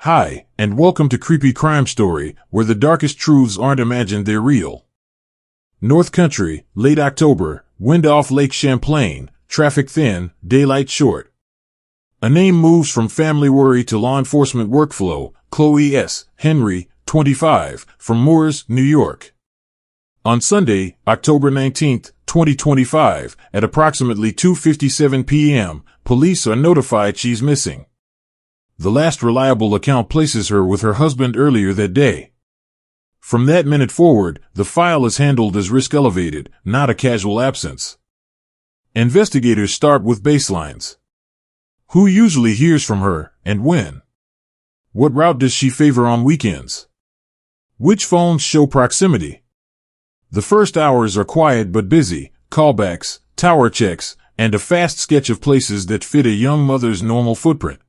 Hi, and welcome to Creepy Crime Story, where the darkest truths aren't imagined, they're real. North Country, late October, wind off Lake Champlain, traffic thin, daylight short. A name moves from family worry to law enforcement workflow. Chloe S. Henry, 25, from Moores, New York. On Sunday, October 19, 2025, at approximately 2:57 p.m., police are notified she's missing. The last reliable account places her with her husband earlier that day. From that minute forward, the file is handled as risk elevated, not a casual absence. Investigators start with baselines. Who usually hears from her, and when? What route does she favor on weekends? Which phones show proximity? The first hours are quiet but busy, callbacks, tower checks, and a fast sketch of places that fit a young mother's normal footprint.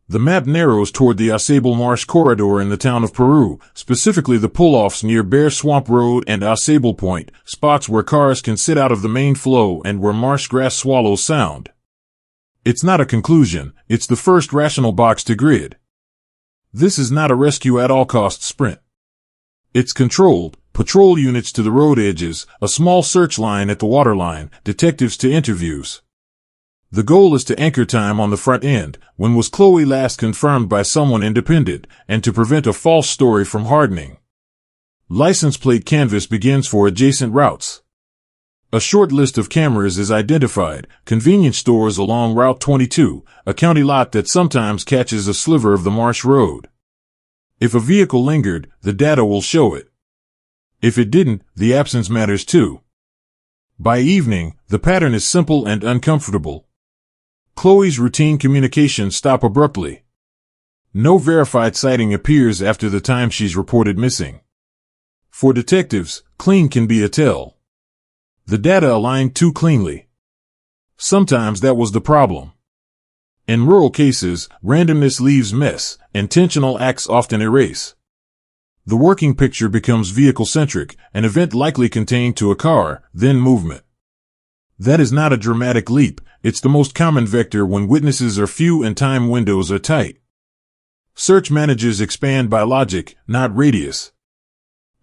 The map narrows toward the Ausable Marsh corridor in the town of Peru, specifically the pull-offs near Bear Swamp Road and Ausable Point, spots where cars can sit out of the main flow and where marsh grass swallows sound. It's not a conclusion, it's the first rational box to grid. This is not a rescue-at-all-costs sprint. It's controlled, patrol units to the road edges, a small search line at the waterline, detectives to interviews. The goal is to anchor time on the front end, when was Chloe last confirmed by someone independent, and to prevent a false story from hardening. License plate canvass begins for adjacent routes. A short list of cameras is identified: convenience stores along Route 22, a county lot that sometimes catches a sliver of the marsh road. If a vehicle lingered, the data will show it. If it didn't, the absence matters too. By evening, the pattern is simple and uncomfortable. Chloe's routine communications stop abruptly. No verified sighting appears after the time she's reported missing. For detectives, clean can be a tell. The data aligned too cleanly. Sometimes that was the problem. In rural cases, randomness leaves mess, intentional acts often erase. The working picture becomes vehicle-centric, an event likely contained to a car, then movement. That is not a dramatic leap, it's the most common vector when witnesses are few and time windows are tight. Search managers expand by logic, not radius.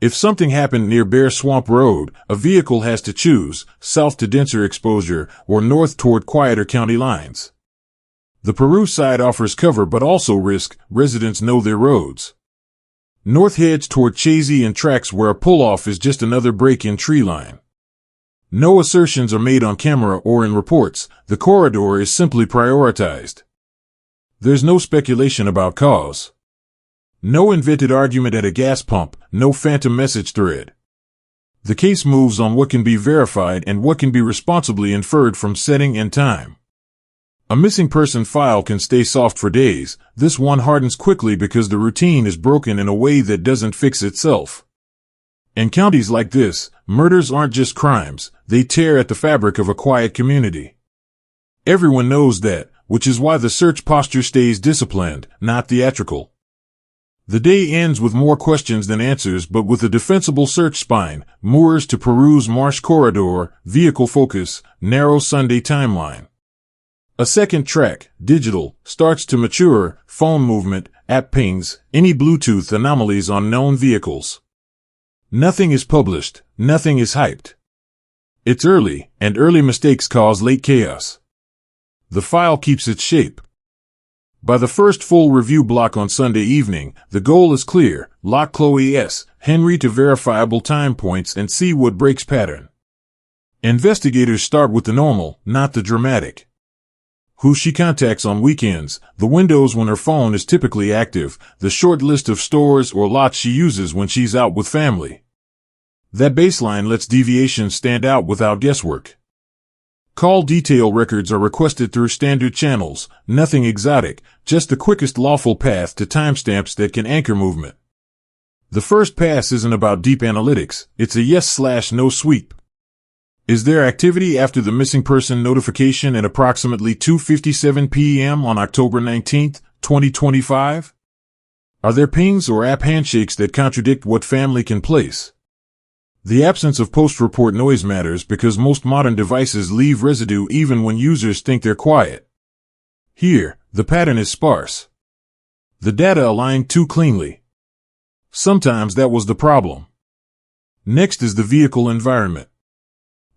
If something happened near Bear Swamp Road, a vehicle has to choose, south to denser exposure, or north toward quieter county lines. The Peru side offers cover but also risk, residents know their roads. North heads toward Chazy and tracks where a pull-off is just another break in tree line. No assertions are made on camera or in reports, the corridor is simply prioritized. There's no speculation about cause. No invented argument at a gas pump, no phantom message thread. The case moves on what can be verified and what can be responsibly inferred from setting and time. A missing person file can stay soft for days, this one hardens quickly because the routine is broken in a way that doesn't fix itself. In counties like this, murders aren't just crimes, they tear at the fabric of a quiet community. Everyone knows that, which is why the search posture stays disciplined, not theatrical. The day ends with more questions than answers but with a defensible search spine: Moores to Peru's Marsh Corridor, vehicle focus, narrow Sunday timeline. A second track, digital, starts to mature: phone movement, app pings, any Bluetooth anomalies on known vehicles. Nothing is published, nothing is hyped. It's early, and early mistakes cause late chaos. The file keeps its shape. By the first full review block on Sunday evening, the goal is clear: lock Chloe S. Henry to verifiable time points and see what breaks pattern. Investigators start with the normal, not the dramatic. Who she contacts on weekends, the windows when her phone is typically active, the short list of stores or lots she uses when she's out with family. That baseline lets deviations stand out without guesswork. Call detail records are requested through standard channels, nothing exotic, just the quickest lawful path to timestamps that can anchor movement. The first pass isn't about deep analytics, it's a yes/no sweep. Is there activity after the missing person notification at approximately 2:57 p.m. on October 19, 2025? Are there pings or app handshakes that contradict what family can place? The absence of post-report noise matters because most modern devices leave residue even when users think they're quiet. Here, the pattern is sparse. The data aligned too cleanly. Sometimes that was the problem. Next is the vehicle environment.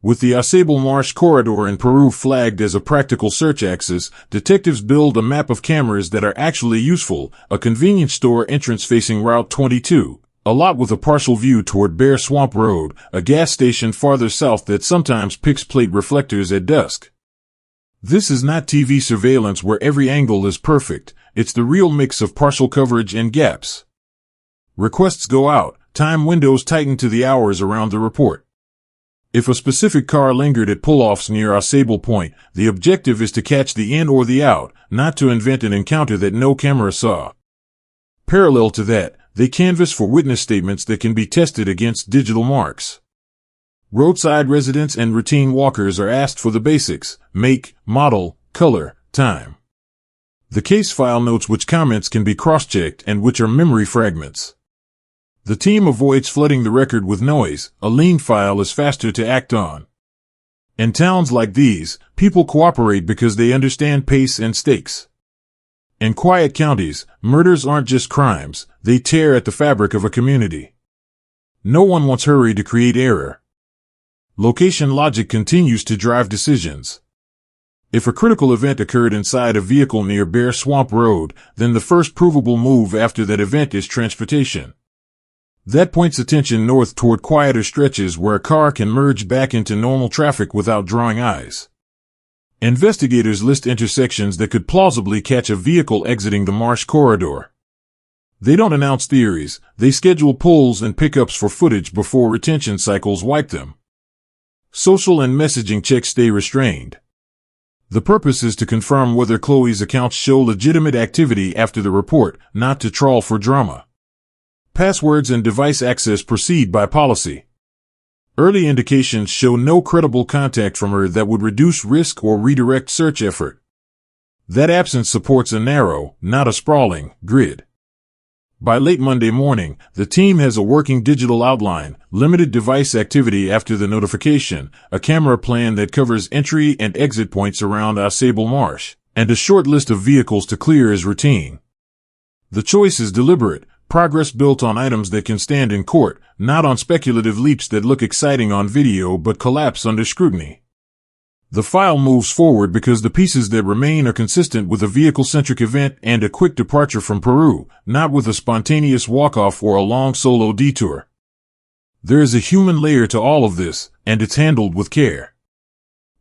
With the Aceble Marsh corridor in Peru flagged as a practical search axis, detectives build a map of cameras that are actually useful: a convenience store entrance facing Route 22, a lot with a partial view toward Bear Swamp Road, a gas station farther south that sometimes picks plate reflectors at dusk. This is not TV surveillance where every angle is perfect. It's the real mix of partial coverage and gaps. Requests go out, time windows tighten to the hours around the report. If a specific car lingered at pull-offs near Aceble Point, the objective is to catch the in or the out, not to invent an encounter that no camera saw. Parallel to that, they canvass for witness statements that can be tested against digital marks. Roadside residents and routine walkers are asked for the basics: make, model, color, time. The case file notes which comments can be cross-checked and which are memory fragments. The team avoids flooding the record with noise. A lean file is faster to act on. In towns like these, people cooperate because they understand pace and stakes. In quiet counties, murders aren't just crimes, they tear at the fabric of a community. No one wants hurry to create error. Location logic continues to drive decisions. If a critical event occurred inside a vehicle near Bear Swamp Road, then the first provable move after that event is transportation. That points attention north toward quieter stretches where a car can merge back into normal traffic without drawing eyes. Investigators list intersections that could plausibly catch a vehicle exiting the Marsh corridor. They don't announce theories, they schedule pulls and pickups for footage before retention cycles wipe them. Social and messaging checks stay restrained. The purpose is to confirm whether Chloe's accounts show legitimate activity after the report, not to trawl for drama. Passwords and device access proceed by policy. Early indications show no credible contact from her that would reduce risk or redirect search effort. That absence supports a narrow, not a sprawling, grid. By late Monday morning, the team has a working digital outline, limited device activity after the notification, a camera plan that covers entry and exit points around Aceble Marsh, and a short list of vehicles to clear as routine. The choice is deliberate. Progress built on items that can stand in court, not on speculative leaps that look exciting on video but collapse under scrutiny. The file moves forward because the pieces that remain are consistent with a vehicle-centric event and a quick departure from Peru, not with a spontaneous walk-off or a long solo detour. There is a human layer to all of this, and it's handled with care.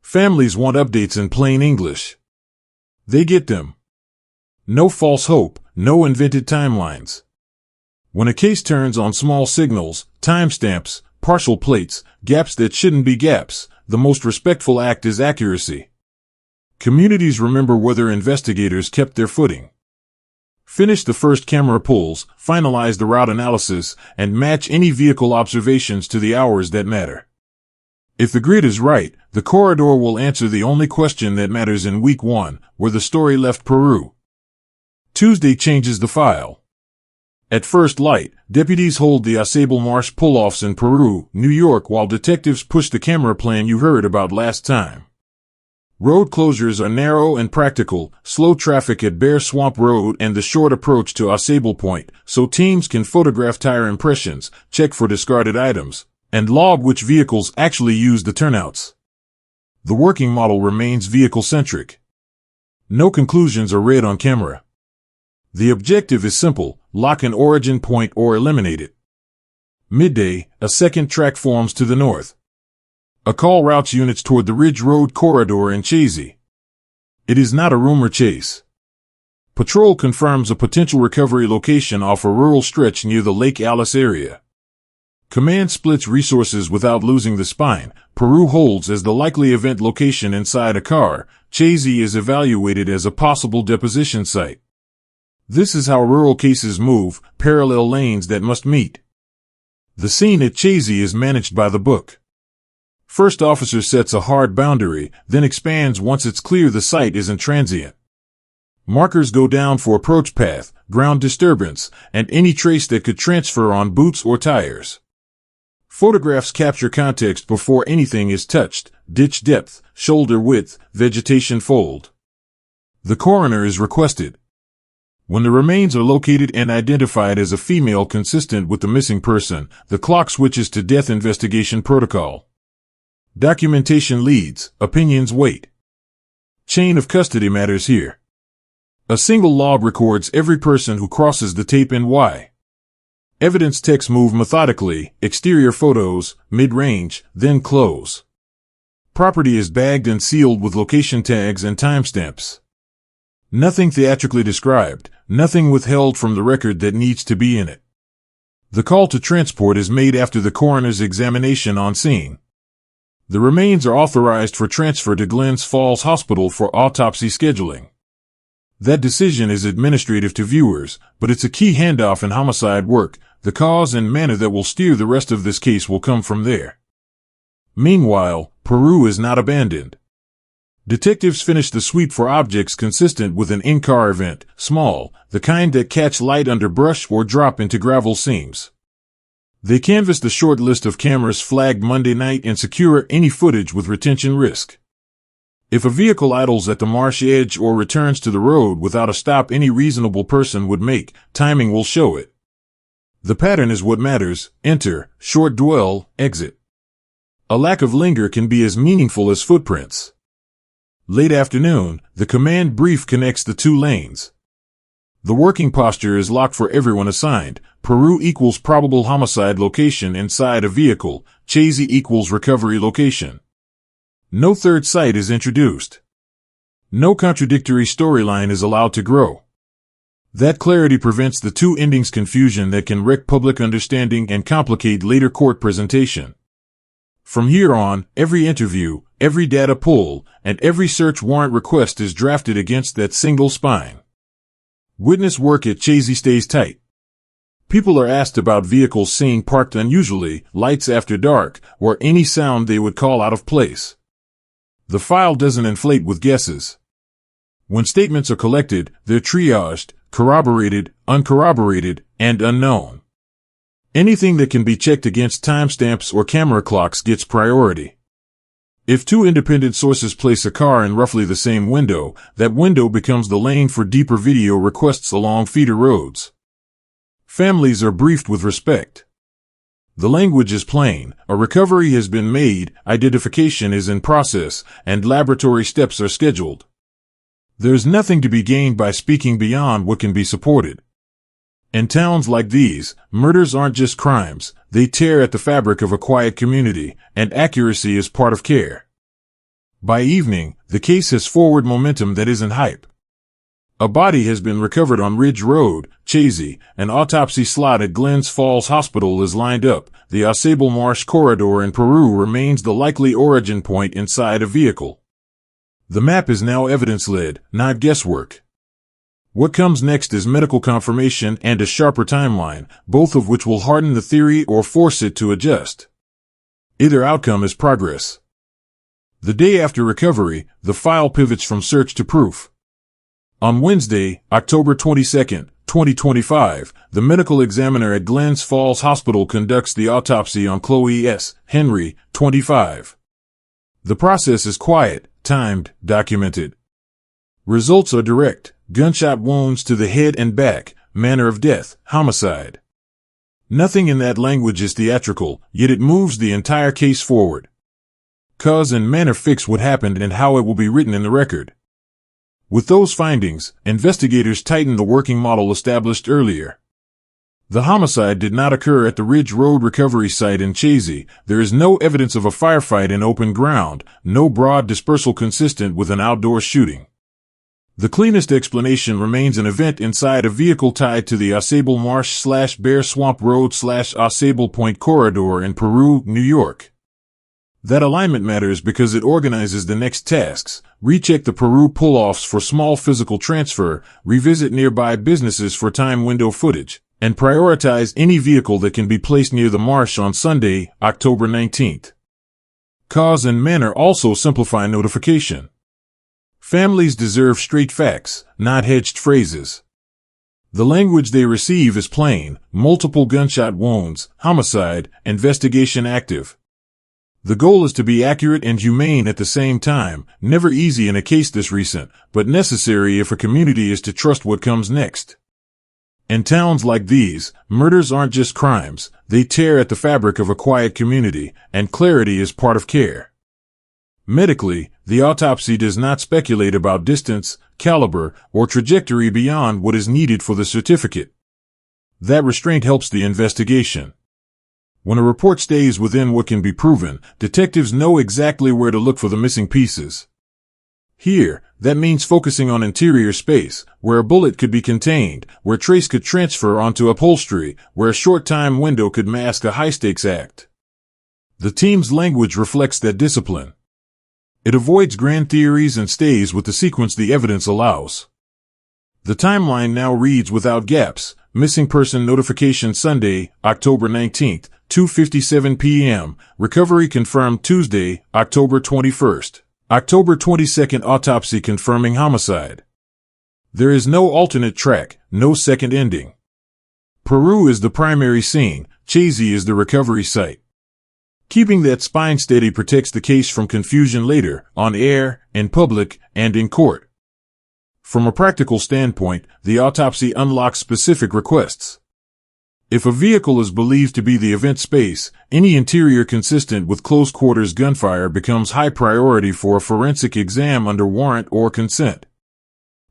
Families want updates in plain English. They get them. No false hope, no invented timelines. When a case turns on small signals, timestamps, partial plates, gaps that shouldn't be gaps, the most respectful act is accuracy. Communities remember whether investigators kept their footing. Finish the first camera pulls, finalize the route analysis, and match any vehicle observations to the hours that matter. If the grid is right, the corridor will answer the only question that matters in week 1, where the story left Peru. Tuesday changes the file. At first light, deputies hold the Aceble Marsh pull-offs in Peru, New York, while detectives push the camera plan you heard about last time. Road closures are narrow and practical, slow traffic at Bear Swamp Road and the short approach to Aceble Point, so teams can photograph tire impressions, check for discarded items, and log which vehicles actually use the turnouts. The working model remains vehicle-centric. No conclusions are read on camera. The objective is simple: lock an origin point or eliminate it. Midday, a second track forms to the north. A call routes units toward the Ridge Road corridor in Sh.o.o.ti. It is not a rumor chase. Patrol confirms a potential recovery location off a rural stretch near the Lake Alice area. Command splits resources without losing the spine. Peru holds as the likely event location inside a car. Sh.o.o.ti is evaluated as a possible deposition site. This is how rural cases move, parallel lanes that must meet. The scene at Sh.o.o.ti is managed by the book. First officer sets a hard boundary, then expands once it's clear the site isn't transient. Markers go down for approach path, ground disturbance, and any trace that could transfer on boots or tires. Photographs capture context before anything is touched: ditch depth, shoulder width, vegetation fold. The coroner is requested. When the remains are located and identified as a female consistent with the missing person, the clock switches to death investigation protocol. Documentation leads, opinions wait. Chain of custody matters here. A single log records every person who crosses the tape and why. Evidence texts move methodically, exterior photos, mid-range, then close. Property is bagged and sealed with location tags and timestamps. Nothing theatrically described, nothing withheld from the record that needs to be in it. The call to transport is made after the coroner's examination on scene. The remains are authorized for transfer to Glens Falls Hospital for autopsy scheduling. That decision is administrative to viewers, but it's a key handoff in homicide work. The cause and manner that will steer the rest of this case will come from there. Meanwhile, Peru is not abandoned. Detectives finish the sweep for objects consistent with an in-car event, small, the kind that catch light under brush or drop into gravel seams. They canvass the short list of cameras flagged Monday night and secure any footage with retention risk. If a vehicle idles at the marsh edge or returns to the road without a stop any reasonable person would make, timing will show it. The pattern is what matters: enter, short dwell, exit. A lack of linger can be as meaningful as footprints. Late afternoon, the command brief connects the two lanes. The working posture is locked for everyone assigned. Peru equals probable homicide location inside a vehicle. Sh.o.o.ti equals recovery location. No third site is introduced. No contradictory storyline is allowed to grow. That clarity prevents the two endings confusion that can wreck public understanding and complicate later court presentation. From here on, every interview, every data pull, and every search warrant request is drafted against that single spine. Witness work at Sh.o.o.ti stays tight. People are asked about vehicles seen parked unusually, lights after dark, or any sound they would call out of place. The file doesn't inflate with guesses. When statements are collected, they're triaged, corroborated, uncorroborated, and unknown. Anything that can be checked against timestamps or camera clocks gets priority. If two independent sources place a car in roughly the same window, that window becomes the lane for deeper video requests along feeder roads. Families are briefed with respect. The language is plain: a recovery has been made, identification is in process, and laboratory steps are scheduled. There's nothing to be gained by speaking beyond what can be supported. In towns like these, murders aren't just crimes, they tear at the fabric of a quiet community, and accuracy is part of care. By evening, the case has forward momentum that isn't hype. A body has been recovered on Ridge Road, Sh.o.o.ti. An autopsy slot at Glens Falls Hospital is lined up. The Ausable Marsh corridor in Peru remains the likely origin point inside a vehicle. The map is now evidence-led, not guesswork. What comes next is medical confirmation and a sharper timeline, both of which will harden the theory or force it to adjust. Either outcome is progress. The day after recovery, the file pivots from search to proof. On Wednesday, October 22, 2025, the medical examiner at Glens Falls Hospital conducts the autopsy on Chloe S. Henry, 25. The process is quiet, timed, documented. Results are direct: gunshot wounds to the head and back, manner of death, homicide. Nothing in that language is theatrical, yet it moves the entire case forward. Cause and manner fix what happened and how it will be written in the record. With those findings, investigators tighten the working model established earlier. The homicide did not occur at the Ridge Road recovery site in Sh.o.o.ti. There is no evidence of a firefight in open ground, no broad dispersal consistent with an outdoor shooting. The cleanest explanation remains an event inside a vehicle tied to the Ausable Marsh/Bear Swamp Road/Ausable Point corridor in Peru, New York. That alignment matters because it organizes the next tasks: recheck the Peru pull-offs for small physical transfer, revisit nearby businesses for time window footage, and prioritize any vehicle that can be placed near the marsh on Sunday, October 19th. Cause and manner also simplify notification. Families deserve straight facts, not hedged phrases. The language they receive is plain: multiple gunshot wounds, homicide, investigation active. The goal is to be accurate and humane at the same time, never easy in a case this recent, but necessary if a community is to trust what comes next. In towns like these, murders aren't just crimes, they tear at the fabric of a quiet community, and clarity is part of care. Medically, the autopsy does not speculate about distance, caliber, or trajectory beyond what is needed for the certificate. That restraint helps the investigation. When a report stays within what can be proven, detectives know exactly where to look for the missing pieces. Here, that means focusing on interior space, where a bullet could be contained, where trace could transfer onto upholstery, where a short time window could mask a high-stakes act. The team's language reflects that discipline. It avoids grand theories and stays with the sequence the evidence allows. The timeline now reads without gaps. Missing person notification Sunday, October 19th, 2:57 p.m. Recovery confirmed Tuesday, October 21st. October 22nd autopsy confirming homicide. There is no alternate track, no second ending. Peru is the primary scene, Sh.o.o.ti is the recovery site. Keeping that spine steady protects the case from confusion later, on air, in public, and in court. From a practical standpoint, the autopsy unlocks specific requests. If a vehicle is believed to be the event space, any interior consistent with close-quarters gunfire becomes high priority for a forensic exam under warrant or consent.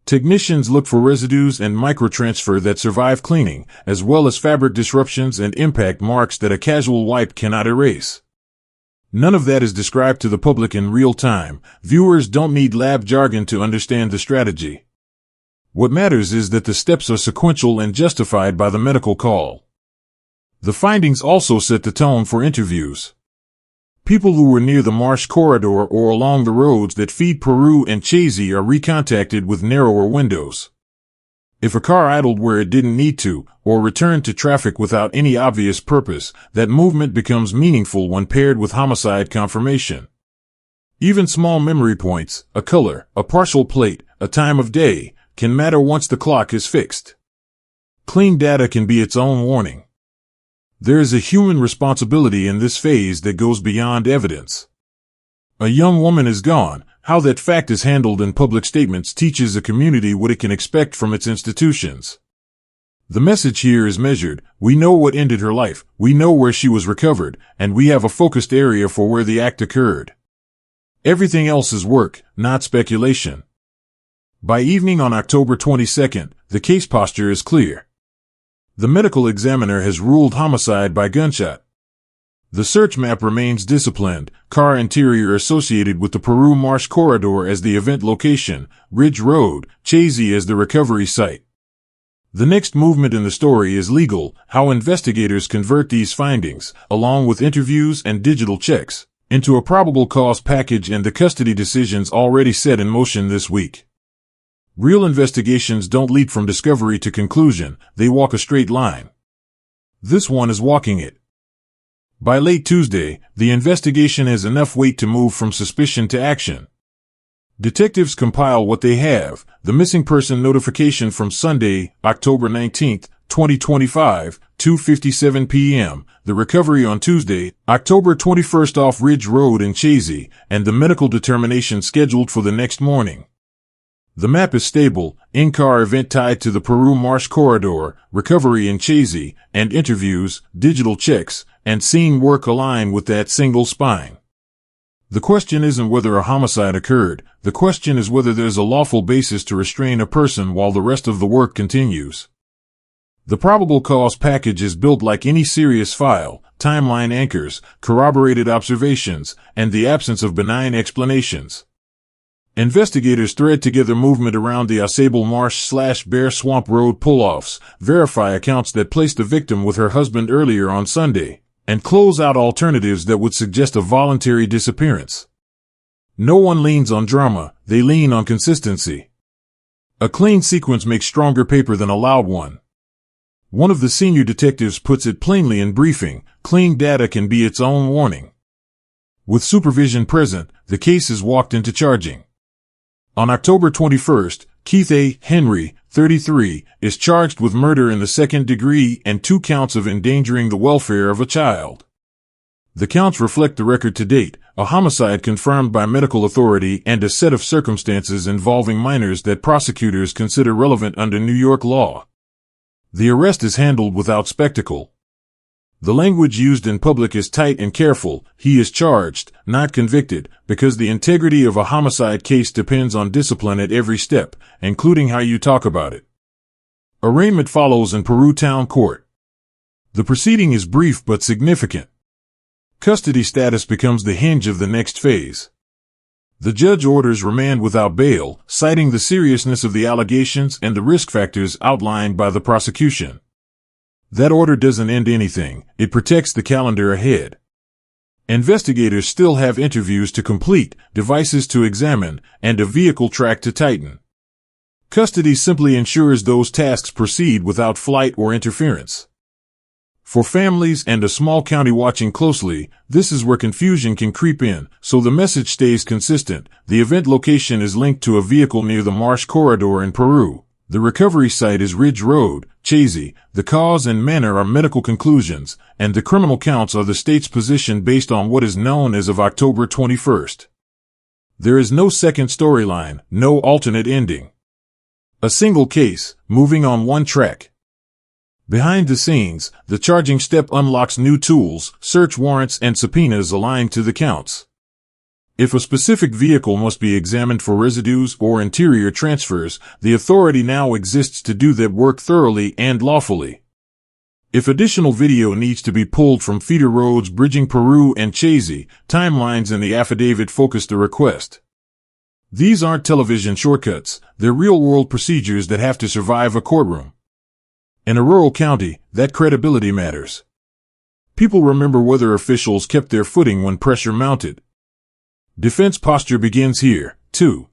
Technicians look for residues and microtransfer that survive cleaning, as well as fabric disruptions and impact marks that a casual wipe cannot erase. None of that is described to the public in real time. Viewers don't need lab jargon to understand the strategy. What matters is that the steps are sequential and justified by the medical call. The findings also set the tone for interviews. People who were near the marsh corridor or along the roads that feed Peru and Sh.o.o.ti are recontacted with narrower windows. If a car idled where it didn't need to, or returned to traffic without any obvious purpose, that movement becomes meaningful when paired with homicide confirmation. Even small memory points, a color, a partial plate, a time of day, can matter once the clock is fixed. Clean data can be its own warning. There is a human responsibility in this phase that goes beyond evidence. A young woman is gone. How that fact is handled in public statements teaches a community what it can expect from its institutions. The message here is measured. We know what ended her life, we know where she was recovered, and we have a focused area for where the act occurred. Everything else is work, not speculation. By evening on October 22nd, the case posture is clear. The medical examiner has ruled homicide by gunshot. The search map remains disciplined, car interior associated with the Peru Marsh Corridor as the event location, Ridge Road, Sh.o.o.ti as the recovery site. The next movement in the story is legal, how investigators convert these findings, along with interviews and digital checks, into a probable cause package and the custody decisions already set in motion this week. Real investigations don't leap from discovery to conclusion, they walk a straight line. This one is walking it. By late Tuesday, the investigation has enough weight to move from suspicion to action. Detectives compile what they have: the missing person notification from Sunday, October 19th, 2025, 2:57 p.m., the recovery on Tuesday, October 21st off Ridge Road in Sh.o.o.ti, and the medical determination scheduled for the next morning. The map is stable, in-car event tied to the Peru Marsh Corridor, recovery in Sh.o.o.ti, and interviews, digital checks, and scene work align with that single spine. The question isn't whether a homicide occurred, the question is whether there's a lawful basis to restrain a person while the rest of the work continues. The probable cause package is built like any serious file: timeline anchors, corroborated observations, and the absence of benign explanations. Investigators thread together movement around the Ausable Marsh/Bear Swamp Road pull-offs, verify accounts that placed the victim with her husband earlier on Sunday, and close out alternatives that would suggest a voluntary disappearance. No one leans on drama, they lean on consistency. A clean sequence makes stronger paper than a loud one. One of the senior detectives puts it plainly in briefing: clean data can be its own warning. With supervision present, the case is walked into charging. On October 21st, Keith A. Henry, 33, is charged with murder in the second degree and 2 counts of endangering the welfare of a child. The counts reflect the record to date, a homicide confirmed by medical authority and a set of circumstances involving minors that prosecutors consider relevant under New York law. The arrest is handled without spectacle. The language used in public is tight and careful. He is charged, not convicted, because the integrity of a homicide case depends on discipline at every step, including how you talk about it. Arraignment follows in Peru Town Court. The proceeding is brief but significant. Custody status becomes the hinge of the next phase. The judge orders remand without bail, citing the seriousness of the allegations and the risk factors outlined by the prosecution. That order doesn't end anything, it protects the calendar ahead. Investigators still have interviews to complete, devices to examine, and a vehicle track to tighten. Custody simply ensures those tasks proceed without flight or interference. For families and a small county watching closely, this is where confusion can creep in, so the message stays consistent. The event location is linked to a vehicle near the Marsh Corridor in Peru. The recovery site is Ridge Road, Sh.o.o.ti. The cause and manner are medical conclusions, and the criminal counts are the state's position based on what is known as of October 21st. There is no second storyline, no alternate ending. A single case, moving on one track. Behind the scenes, the charging step unlocks new tools, search warrants and subpoenas aligned to the counts. If a specific vehicle must be examined for residues or interior transfers, the authority now exists to do that work thoroughly and lawfully. If additional video needs to be pulled from feeder roads bridging Peru and Sh.o.o.ti, timelines in the affidavit focus the request. These aren't television shortcuts, they're real-world procedures that have to survive a courtroom. In a rural county, that credibility matters. People remember whether officials kept their footing when pressure mounted. Defense posture begins here, too.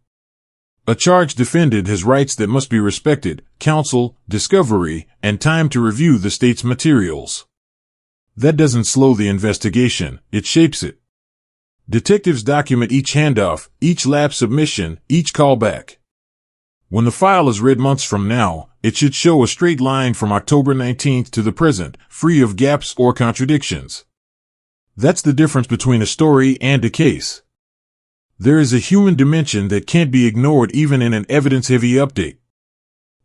A charge defendant has rights that must be respected, counsel, discovery, and time to review the state's materials. That doesn't slow the investigation, it shapes it. Detectives document each handoff, each lab submission, each callback. When the file is read months from now, it should show a straight line from October 19th to the present, free of gaps or contradictions. That's the difference between a story and a case. There is a human dimension that can't be ignored even in an evidence-heavy update.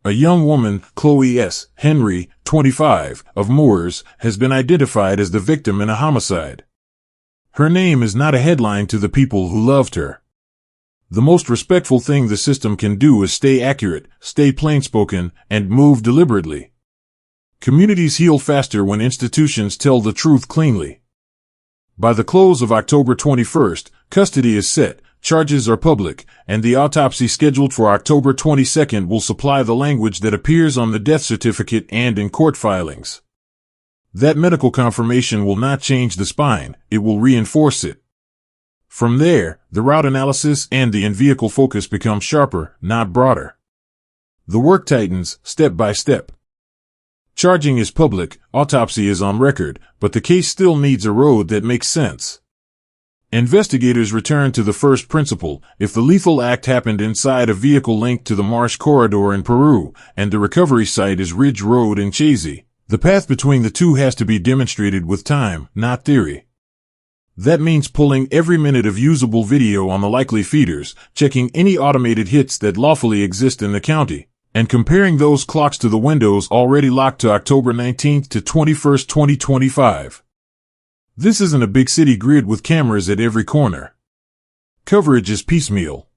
A young woman, Chloe S. Henry, 25, of Moores, has been identified as the victim in a homicide. Her name is not a headline to the people who loved her. The most respectful thing the system can do is stay accurate, stay plainspoken, and move deliberately. Communities heal faster when institutions tell the truth cleanly. By the close of October 21st, custody is set, charges are public, and the autopsy scheduled for October 22nd will supply the language that appears on the death certificate and in court filings. That medical confirmation will not change the spine, it will reinforce it. From there, the route analysis and the in-vehicle focus become sharper, not broader. The work tightens, step by step. Charging is public, autopsy is on record, but the case still needs a road that makes sense. Investigators return to the first principle. If the lethal act happened inside a vehicle linked to the Marsh Corridor in Peru, and the recovery site is Ridge Road in Sh.o.o.ti, the path between the two has to be demonstrated with time, not theory. That means pulling every minute of usable video on the likely feeders, checking any automated hits that lawfully exist in the county, and comparing those clocks to the windows already locked to October 19th to 21st, 2025. This isn't a big city grid with cameras at every corner. Coverage is piecemeal.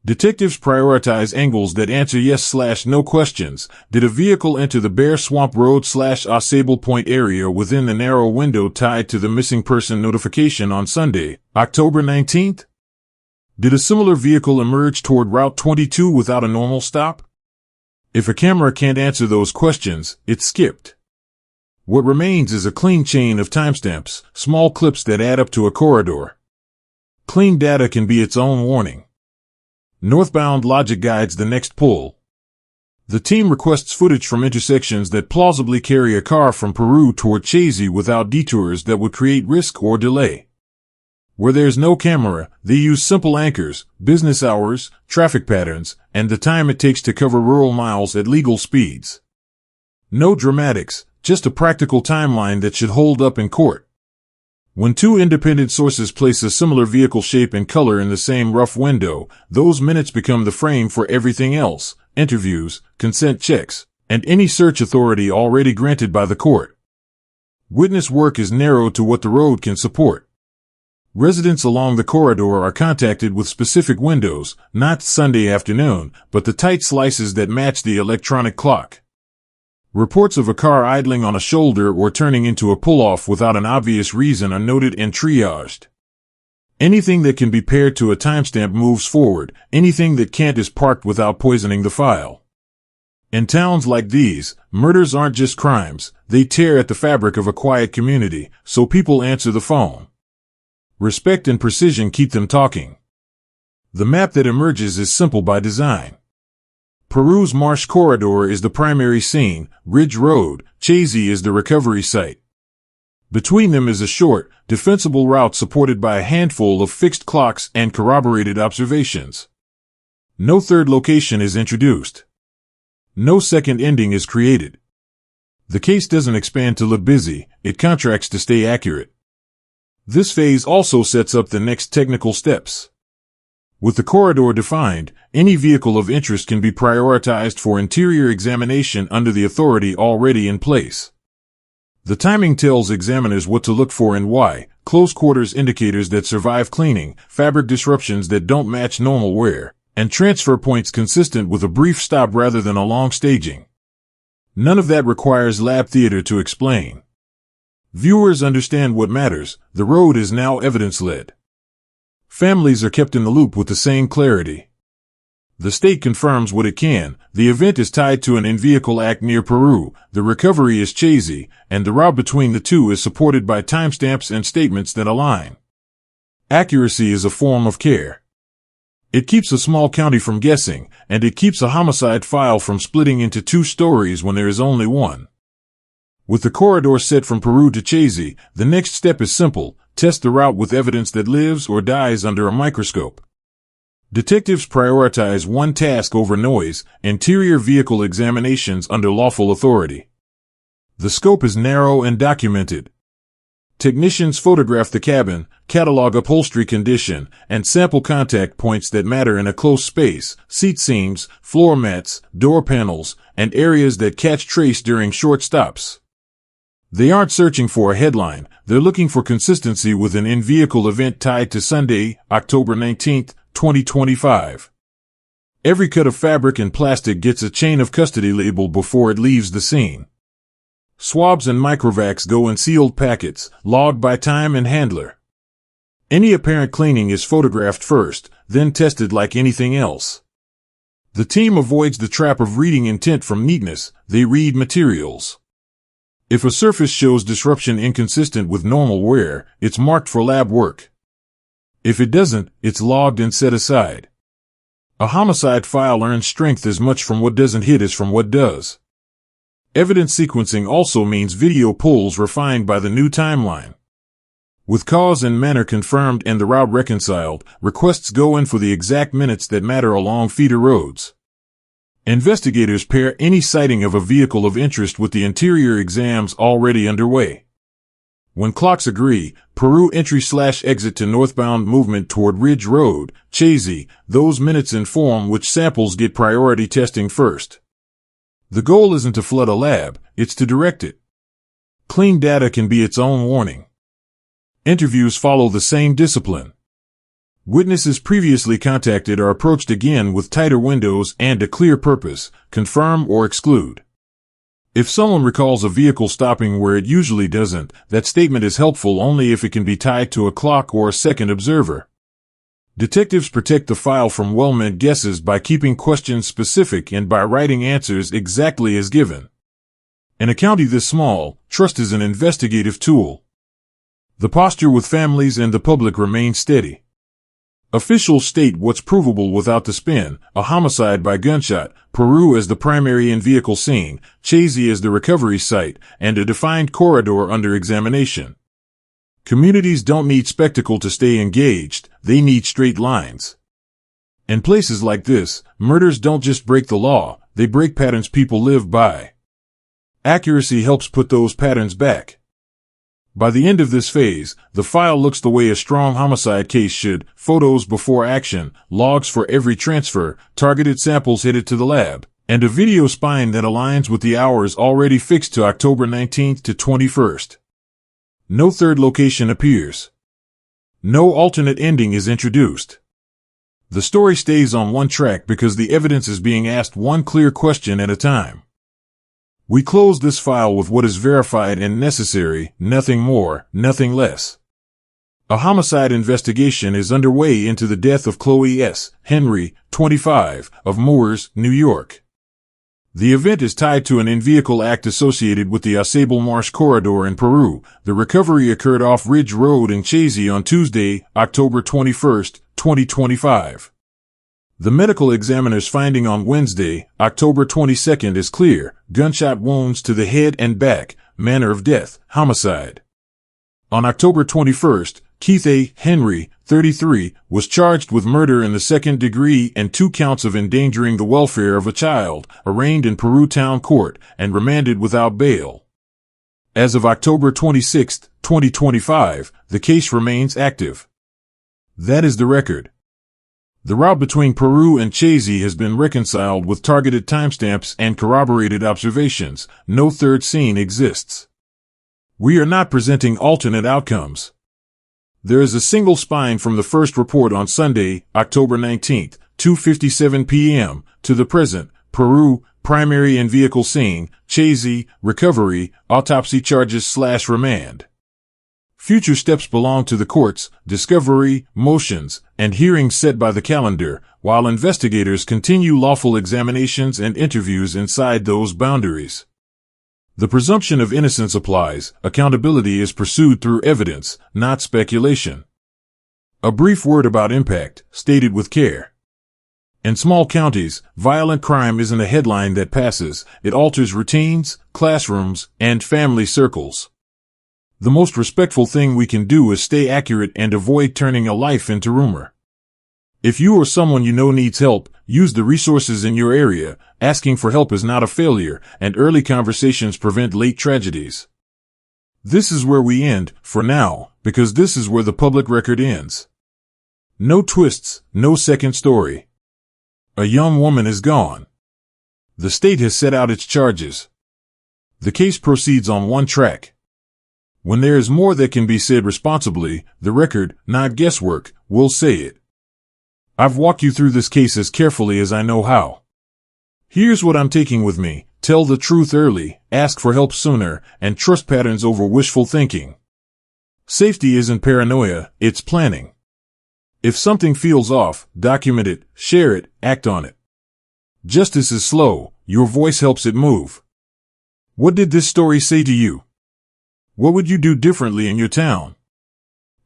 Detectives prioritize angles that answer yes/no questions. Did a vehicle enter the Bear Swamp Road/Osable Point area within the narrow window tied to the missing person notification on Sunday, October 19th? Did a similar vehicle emerge toward Route 22 without a normal stop? If a camera can't answer those questions, it's skipped. What remains is a clean chain of timestamps, small clips that add up to a corridor. Clean data can be its own warning. Northbound logic guides the next pull. The team requests footage from intersections that plausibly carry a car from Peru toward Sh.o.o.ti without detours that would create risk or delay. Where there's no camera, they use simple anchors, business hours, traffic patterns, and the time it takes to cover rural miles at legal speeds. No dramatics, just a practical timeline that should hold up in court. When two independent sources place a similar vehicle shape and color in the same rough window, those minutes become the frame for everything else: interviews, consent checks, and any search authority already granted by the court. Witness work is narrowed to what the road can support. Residents along the corridor are contacted with specific windows, not Sunday afternoon, but the tight slices that match the electronic clock. Reports of a car idling on a shoulder or turning into a pull-off without an obvious reason are noted and triaged. Anything that can be paired to a timestamp moves forward. Anything that can't is parked without poisoning the file. In towns like these, murders aren't just crimes, they tear at the fabric of a quiet community, so people answer the phone. Respect and precision keep them talking. The map that emerges is simple by design. Peru's Marsh Corridor is the primary scene, Ridge Road, Sh.o.o.ti is the recovery site. Between them is a short, defensible route supported by a handful of fixed clocks and corroborated observations. No third location is introduced. No second ending is created. The case doesn't expand to look busy, it contracts to stay accurate. This phase also sets up the next technical steps. With the corridor defined, any vehicle of interest can be prioritized for interior examination under the authority already in place. The timing tells examiners what to look for and why: close quarters indicators that survive cleaning, fabric disruptions that don't match normal wear, and transfer points consistent with a brief stop rather than a long staging. None of that requires lab theater to explain. Viewers understand what matters: the road is now evidence-led. Families are kept in the loop with the same clarity. The state confirms what it can: the event is tied to an in-vehicle act near Peru, the recovery is Sh.o.o.ti, and the route between the two is supported by timestamps and statements that align. Accuracy is a form of care. It keeps a small county from guessing, and it keeps a homicide file from splitting into two stories when there is only one. With the corridor set from Peru to Sh.o.o.ti, the next step is simple: test the route with evidence that lives or dies under a microscope. Detectives prioritize one task over noise: interior vehicle examinations under lawful authority. The scope is narrow and documented. Technicians photograph the cabin, catalog upholstery condition, and sample contact points that matter in a close space: seat seams, floor mats, door panels, and areas that catch trace during short stops. They aren't searching for a headline, they're looking for consistency with an in-vehicle event tied to Sunday, October 19, 2025. Every cut of fabric and plastic gets a chain of custody label before it leaves the scene. Swabs and microvacs go in sealed packets, logged by time and handler. Any apparent cleaning is photographed first, then tested like anything else. The team avoids the trap of reading intent from neatness, they read materials. If a surface shows disruption inconsistent with normal wear, it's marked for lab work. If it doesn't, it's logged and set aside. A homicide file earns strength as much from what doesn't hit as from what does. Evidence sequencing also means video pulls refined by the new timeline. With cause and manner confirmed and the route reconciled, requests go in for the exact minutes that matter along feeder roads. Investigators pair any sighting of a vehicle of interest with the interior exams already underway. When clocks agree, Peru entry/exit to northbound movement toward Ridge Road, Sh.o.o.ti, those minutes inform which samples get priority testing first. The goal isn't to flood a lab, it's to direct it. Clean data can be its own warning. Interviews follow the same discipline. Witnesses previously contacted are approached again with tighter windows and a clear purpose: confirm or exclude. If someone recalls a vehicle stopping where it usually doesn't, that statement is helpful only if it can be tied to a clock or a second observer. Detectives protect the file from well-meant guesses by keeping questions specific and by writing answers exactly as given. In a county this small, trust is an investigative tool. The posture with families and the public remains steady. Officials state what's provable without the spin: a homicide by gunshot, Peru as the primary in-vehicle scene, Sh.o.o.ti as the recovery site, and a defined corridor under examination. Communities don't need spectacle to stay engaged, they need straight lines. In places like this, murders don't just break the law, they break patterns people live by. Accuracy helps put those patterns back. By the end of this phase, the file looks the way a strong homicide case should: photos before action, logs for every transfer, targeted samples headed to the lab, and a video spine that aligns with the hours already fixed to October 19th to 21st. No third location appears. No alternate ending is introduced. The story stays on one track because the evidence is being asked one clear question at a time. We close this file with what is verified and necessary, nothing more, nothing less. A homicide investigation is underway into the death of Chloe S. Henry, 25, of Moores, New York. The event is tied to an in-vehicle act associated with the Ausable Marsh corridor in Peru. The recovery occurred off Ridge Road in Chazy on Tuesday, October 21, 2025. The medical examiner's finding on Wednesday, October 22, is clear: gunshot wounds to the head and back, manner of death, homicide. On October 21, Keith A. Henry, 33, was charged with murder in the second degree and 2 counts of endangering the welfare of a child, arraigned in Peru Town Court, and remanded without bail. As of October 26, 2025, the case remains active. That is the record. The route between Peru and Chazy has been reconciled with targeted timestamps and corroborated observations. No third scene exists. We are not presenting alternate outcomes. There is a single spine from the first report on Sunday, October 19, 2:57 p.m., to the present: Peru, primary and vehicle scene, Chazy, recovery, autopsy charges/remand. Future steps belong to the courts, discovery, motions, and hearings set by the calendar, while investigators continue lawful examinations and interviews inside those boundaries. The presumption of innocence applies. Accountability is pursued through evidence, not speculation. A brief word about impact, stated with care. In small counties, violent crime isn't a headline that passes. It alters routines, classrooms, and family circles. The most respectful thing we can do is stay accurate and avoid turning a life into rumor. If you or someone you know needs help, use the resources in your area. Asking for help is not a failure, and early conversations prevent late tragedies. This is where we end, for now, because this is where the public record ends. No twists, no second story. A young woman is gone. The state has set out its charges. The case proceeds on one track. When there is more that can be said responsibly, the record, not guesswork, will say it. I've walked you through this case as carefully as I know how. Here's what I'm taking with me: tell the truth early, ask for help sooner, and trust patterns over wishful thinking. Safety isn't paranoia, it's planning. If something feels off, document it, share it, act on it. Justice is slow, your voice helps it move. What did this story say to you? What would you do differently in your town?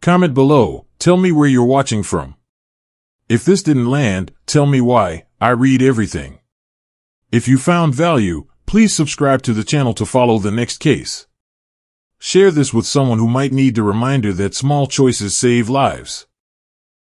Comment below, tell me where you're watching from. If this didn't land, tell me why. I read everything. If you found value, please subscribe to the channel to follow the next case. Share this with someone who might need the reminder that small choices save lives.